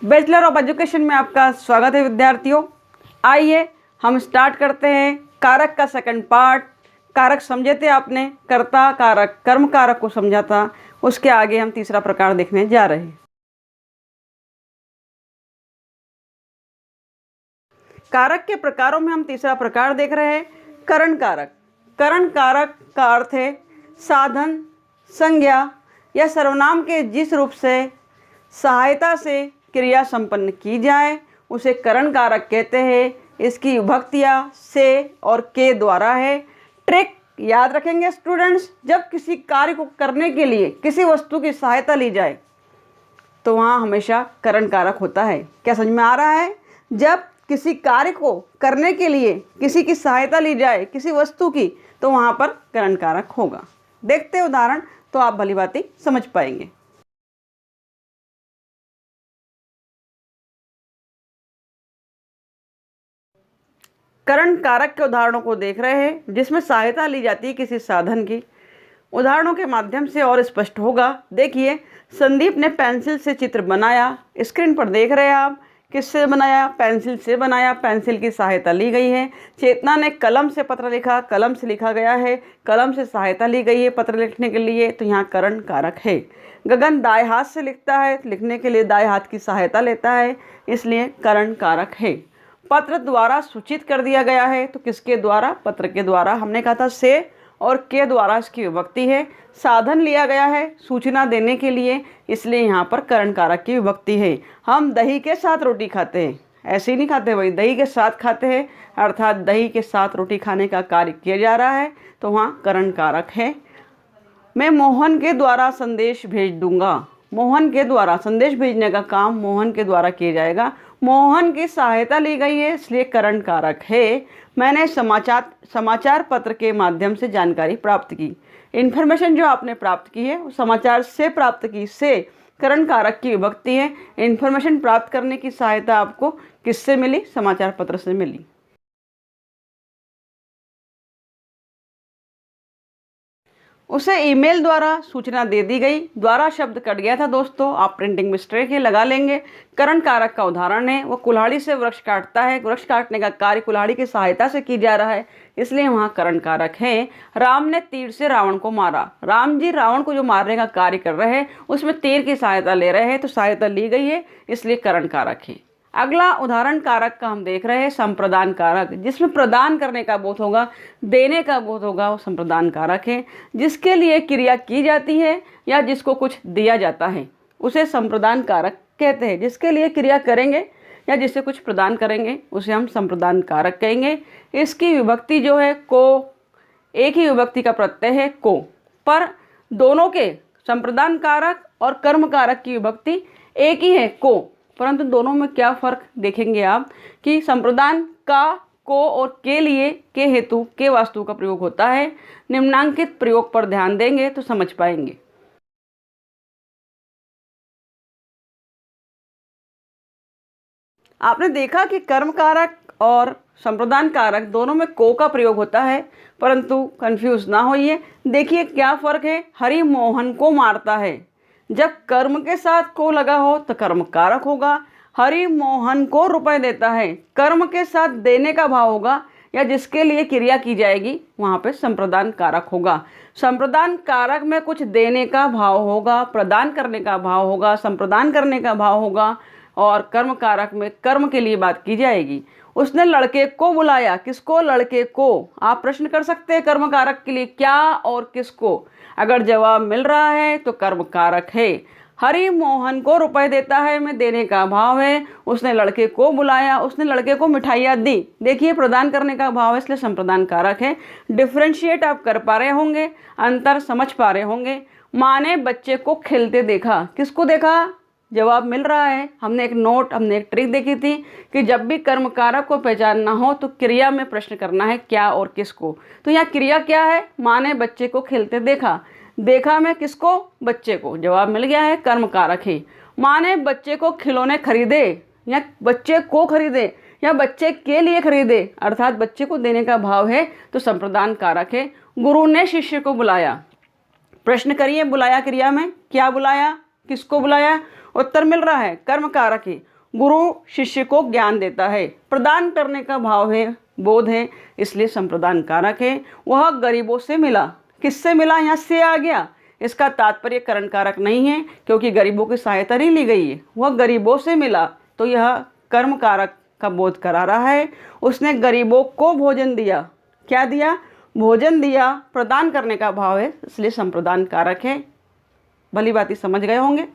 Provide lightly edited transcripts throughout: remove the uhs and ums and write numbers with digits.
Bachelor of education में आपका स्वागत है विद्यार्थियों। आइए हम स्टार्ट करते हैं कारक का सेकंड पार्ट। कारक समझे थे आपने, कर्ता कारक, कर्म कारक को समझा था। उसके आगे हम तीसरा प्रकार देखने जा रहे हैं। कारक के प्रकारों में हम तीसरा प्रकार देख रहे हैं, करण कारक। करण कारक का अर्थ है साधन, संज्ञा या सर्वनाम के जिस रूप से सहायता से क्रिया संपन्न की जाए उसे करण कारक कहते हैं। इसकी विभक्तियाँ से और के द्वारा है। ट्रिक याद रखेंगे स्टूडेंट्स, जब किसी कार्य को करने के लिए किसी वस्तु की सहायता ली जाए तो वहाँ हमेशा करण कारक होता है। क्या समझ में आ रहा है? जब किसी कार्य को करने के लिए किसी की सहायता ली जाए किसी वस्तु की, तो वहाँ पर करण कारक होगा। देखते हैं उदाहरण, तो आप भली भांति समझ पाएंगे। करण कारक के उदाहरणों को देख रहे हैं जिसमें सहायता ली जाती है किसी साधन की। उदाहरणों के माध्यम से और स्पष्ट होगा। देखिए, संदीप ने पेंसिल से चित्र बनाया। स्क्रीन पर देख रहे हैं आप, किससे बनाया? पेंसिल से बनाया। पेंसिल की सहायता ली गई है। चेतना ने कलम से पत्र लिखा। कलम से लिखा गया है, कलम से सहायता ली गई है पत्र लिखने के लिए, तो यहाँ करण कारक है। गगन दाएं हाथ से लिखता है, लिखने के लिए दाएं हाथ की सहायता लेता है, इसलिए करण कारक है। पत्र द्वारा सूचित कर दिया गया है, तो किसके द्वारा? पत्र के द्वारा। हमने कहा था से और के द्वारा इसकी विभक्ति है। साधन लिया गया है सूचना देने के लिए, इसलिए यहाँ पर करण कारक की विभक्ति है। हम दही के साथ रोटी खाते हैं, ऐसे ही नहीं खाते भाई, दही के साथ खाते हैं, अर्थात दही के साथ रोटी खाने का कार्य किया जा रहा है, तो वहाँ करण कारक है। मैं मोहन के द्वारा संदेश भेज दूंगा। मोहन के द्वारा संदेश भेजने का काम मोहन के द्वारा किया जाएगा। मोहन की सहायता ली गई है, इसलिए करण कारक है। मैंने समाचार पत्र के माध्यम से जानकारी प्राप्त की। इन्फॉर्मेशन जो आपने प्राप्त की है वो समाचार से प्राप्त की, से करण कारक की विभक्ति है। इन्फॉर्मेशन प्राप्त करने की सहायता आपको किससे मिली? समाचार पत्र से मिली। उसे ईमेल द्वारा सूचना दे दी गई। द्वारा शब्द कट गया था दोस्तों, आप प्रिंटिंग मिस्टेक है लगा लेंगे। करण कारक का उदाहरण है, वो कुल्हाड़ी से वृक्ष काटता है। वृक्ष काटने का कार्य कुल्हाड़ी की सहायता से की जा रहा है, इसलिए वहाँ करण कारक है। राम ने तीर से रावण को मारा। राम जी रावण को जो मारने का कार्य कर रहे हैं उसमें तीर की सहायता ले रहे हैं, तो सहायता ली गई है, इसलिए करण कारक है। अगला उदाहरण कारक का हम देख रहे हैं संप्रदान कारक। जिसमें प्रदान करने का बोध होगा, देने का बोध होगा, वो संप्रदान कारक है। जिसके लिए क्रिया की जाती है या जिसको कुछ दिया जाता है उसे संप्रदान कारक कहते हैं। जिसके लिए क्रिया करेंगे या जिसे कुछ प्रदान करेंगे उसे हम संप्रदान कारक कहेंगे। इसकी विभक्ति जो है को, एक ही विभक्ति का प्रत्यय है को, पर दोनों के संप्रदान कारक और कर्म कारक की विभक्ति एक ही है को, परंतु दोनों में क्या फ़र्क देखेंगे आप कि संप्रदान का, को और के लिए, के हेतु, के वास्तु का प्रयोग होता है। निम्नांकित प्रयोग पर ध्यान देंगे तो समझ पाएंगे। आपने देखा कि कर्म कारक और संप्रदान कारक दोनों में को का प्रयोग होता है, परंतु कंफ्यूज ना होइए। देखिए क्या फ़र्क है। हरि मोहन को मारता है, जब कर्म के साथ को लगा हो तो कर्म कारक होगा। हरि मोहन को रुपए देता है, कर्म के साथ देने का भाव होगा या जिसके लिए क्रिया की जाएगी वहाँ पे संप्रदान कारक होगा। संप्रदान कारक में कुछ देने का भाव होगा, प्रदान करने का भाव होगा, संप्रदान करने का भाव होगा, और कर्म कारक में कर्म के लिए बात की जाएगी। उसने लड़के को बुलाया। किसको? लड़के को। आप प्रश्न कर सकते हैं कर्म कारक के लिए क्या और किसको। अगर जवाब मिल रहा है तो कर्म कारक है। हरि मोहन को रुपए देता है में देने का भाव है। उसने लड़के को बुलाया, उसने लड़के को मिठाइयाँ दी। देखिए प्रदान करने का भाव है, इसलिए संप्रदान कारक है। डिफ्रेंशिएट आप कर पा रहे होंगे, अंतर समझ पा रहे होंगे। माँ ने बच्चे को खेलते देखा। किसको देखा? जवाब मिल रहा है। हमने एक ट्रिक देखी थी कि जब भी कर्म कारक को पहचानना हो तो क्रिया में प्रश्न करना है क्या और किसको। तो यहाँ क्रिया क्या है? माँ ने बच्चे को खेलते देखा। देखा में किसको? बच्चे को। जवाब मिल गया है, कर्म कारक है। माँ ने बच्चे को खिलौने खरीदे, या बच्चे को खरीदे या बच्चे के लिए खरीदे, अर्थात बच्चे को देने का भाव है, तो संप्रदान कारक है। गुरु ने शिष्य को बुलाया। प्रश्न करिए, बुलाया क्रिया में क्या बुलाया, किसको बुलाया? उत्तर मिल रहा है, कर्म कारक है। गुरु शिष्य को ज्ञान देता है, प्रदान करने का भाव है, बोध है, इसलिए संप्रदान कारक है। वह गरीबों से मिला, किससे मिला, यहाँ से आ गया, इसका तात्पर्य करण कारक नहीं है क्योंकि गरीबों की सहायता नहीं ली गई है। वह गरीबों से मिला तो यह कर्म कारक का बोध करा रहा है। उसने गरीबों को भोजन दिया, क्या दिया, भोजन दिया, प्रदान करने का भाव है, इसलिए संप्रदान कारक है। भली बात समझ गए होंगे।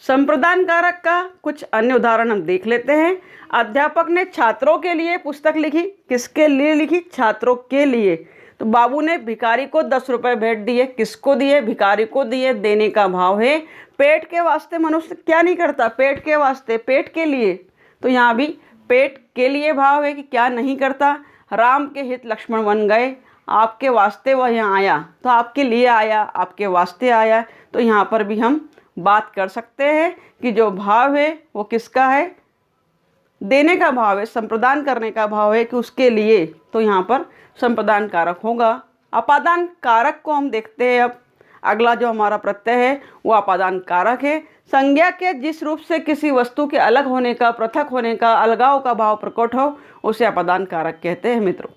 संप्रदान कारक का कुछ अन्य उदाहरण हम देख लेते हैं। अध्यापक ने छात्रों के लिए पुस्तक लिखी, किसके लिए लिखी, छात्रों के लिए। तो बाबू ने भिखारी को 10 रुपये भेंट दिए, किसको दिए, भिखारी को दिए, देने का भाव है। पेट के वास्ते मनुष्य क्या नहीं करता, पेट के वास्ते, पेट के लिए, तो यहाँ भी पेट के लिए भाव है कि क्या नहीं करता। राम के हित लक्ष्मण बन गए, आपके वास्ते वह यहाँ आया, तो आपके लिए आया, आपके वास्ते आया, तो यहाँ पर भी हम बात कर सकते हैं कि जो भाव है वो किसका है, देने का भाव है, संप्रदान करने का भाव है कि उसके लिए, तो यहाँ पर संप्रदान कारक होगा। अपादान कारक को हम देखते हैं। अब अगला जो हमारा प्रत्यय है वो अपादान कारक है। संज्ञा के जिस रूप से किसी वस्तु के अलग होने का, पृथक होने का, अलगाव का भाव प्रकट हो उसे अपादान कारक कहते हैं मित्रों।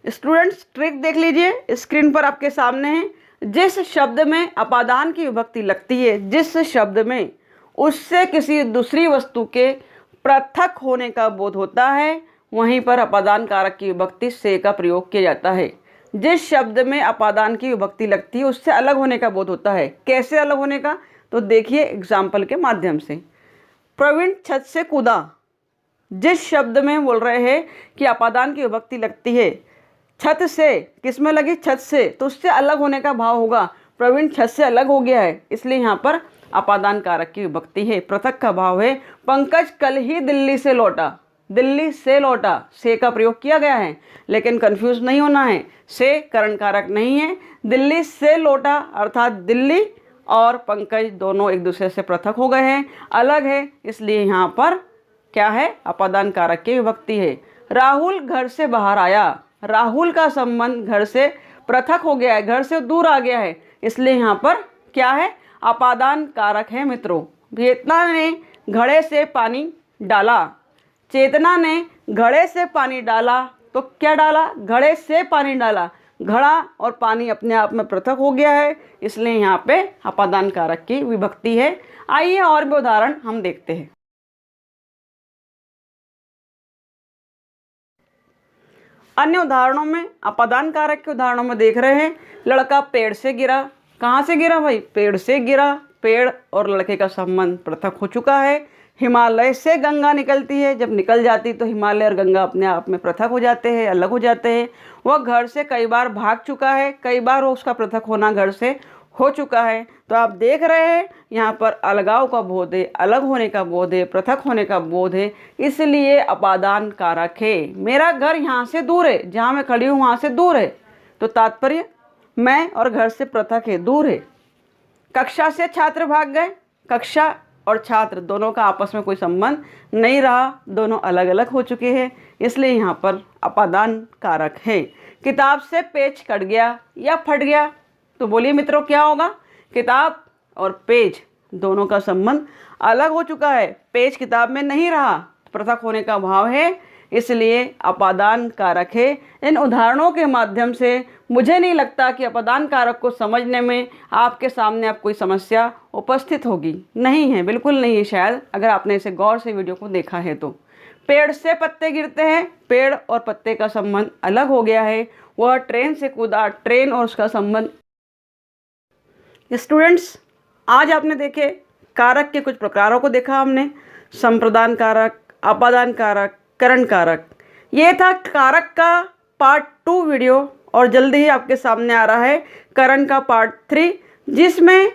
स्टूडेंट्स ट्रिक देख लीजिए, स्क्रीन पर आपके सामने है। जिस शब्द में अपादान की विभक्ति लगती है, जिस शब्द में उससे किसी दूसरी वस्तु के पृथक होने का बोध होता है, वहीं पर अपादान कारक की विभक्ति से का प्रयोग किया जाता है। जिस शब्द में अपादान की विभक्ति लगती है उससे अलग होने का बोध होता है। कैसे अलग होने का, तो देखिए एग्जाम्पल के माध्यम से। प्रवीण छत से कूदा, जिस शब्द में बोल रहे हैं कि अपादान की विभक्ति लगती है छत से, किस में लगी, छत से, तो उससे अलग होने का भाव होगा। प्रवीण छत से अलग हो गया है, इसलिए यहाँ पर अपादान कारक की विभक्ति है, पृथक का भाव है। पंकज कल ही दिल्ली से लौटा, दिल्ली से लौटा, से का प्रयोग किया गया है, लेकिन कंफ्यूज नहीं होना है, से करण कारक नहीं है। दिल्ली से लौटा अर्थात दिल्ली और पंकज दोनों एक दूसरे से पृथक हो गए हैं, अलग है, इसलिए यहाँ पर क्या है, अपादान कारक की विभक्ति है। राहुल घर से बाहर आया, राहुल का संबंध घर से पृथक हो गया है, घर से दूर आ गया है, इसलिए यहाँ पर क्या है, अपादान कारक है मित्रों। चेतना ने घड़े से पानी डाला, चेतना ने घड़े से पानी डाला, तो क्या डाला, घड़े से पानी डाला, घड़ा और पानी अपने आप में पृथक हो गया है, इसलिए यहाँ पे अपादान कारक की विभक्ति है। आइए और भी उदाहरण हम देखते हैं। अन्य उदाहरणों में, अपादान कारक के उदाहरणों में देख रहे हैं, लड़का पेड़ से गिरा, कहाँ से गिरा भाई, पेड़ से गिरा, पेड़ और लड़के का संबंध पृथक हो चुका है। हिमालय से गंगा निकलती है, जब निकल जाती तो हिमालय और गंगा अपने आप में पृथक हो जाते हैं, अलग हो जाते हैं। वह घर से कई बार भाग चुका है, कई बार वो उसका पृथक होना घर से हो चुका है। तो आप देख रहे हैं यहाँ पर अलगाव का बोध है, अलग होने का बोध है, पृथक होने का बोध है, इसलिए अपादान कारक है। मेरा घर यहाँ से दूर है, जहाँ मैं खड़ी हूँ वहाँ से दूर है, तो तात्पर्य मैं और घर से पृथक है, दूर है। कक्षा से छात्र भाग गए, कक्षा और छात्र दोनों का आपस में कोई संबंध नहीं रहा, दोनों अलग अलग हो चुके हैं, इसलिए यहाँ पर अपादान कारक है। किताब से पेज कट गया या फट गया, तो बोलिए मित्रों क्या होगा, किताब और पेज दोनों का संबंध अलग हो चुका है, पेज किताब में नहीं रहा, पृथक होने का भाव है, इसलिए अपादान कारक है। इन उदाहरणों के माध्यम से मुझे नहीं लगता कि अपादान कारक को समझने में आपके सामने अब कोई समस्या उपस्थित होगी, नहीं है, बिल्कुल नहीं है शायद, अगर आपने इसे गौर से वीडियो को देखा है तो। पेड़ से पत्ते गिरते हैं, पेड़ और पत्ते का संबंध अलग हो गया है। वह ट्रेन से कूदा, ट्रेन और उसका संबंध। स्टूडेंट्स आज आपने देखे कारक के कुछ प्रकारों को देखा हमने, संप्रदान कारक, अपादान कारक, करण कारक। ये था कारक का पार्ट 2 वीडियो, और जल्दी ही आपके सामने आ रहा है करण का पार्ट 3, जिसमें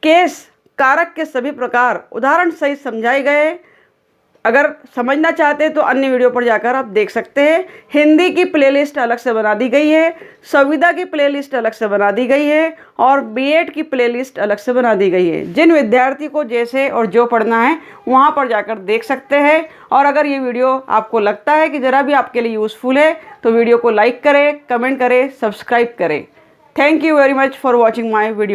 केस कारक के सभी प्रकार उदाहरण सहित समझाए गए। अगर समझना चाहते हैं तो अन्य वीडियो पर जाकर आप देख सकते हैं। हिंदी की प्लेलिस्ट अलग से बना दी गई है, संविदा की प्लेलिस्ट अलग से बना दी गई है और बीएड की प्लेलिस्ट अलग से बना दी गई है। जिन विद्यार्थी को जैसे और जो पढ़ना है वहाँ पर जाकर देख सकते हैं। और अगर ये वीडियो आपको लगता है कि ज़रा भी आपके लिए यूज़फुल है तो वीडियो को लाइक करें, कमेंट करें, सब्सक्राइब करें। Thank you very much for watching my video.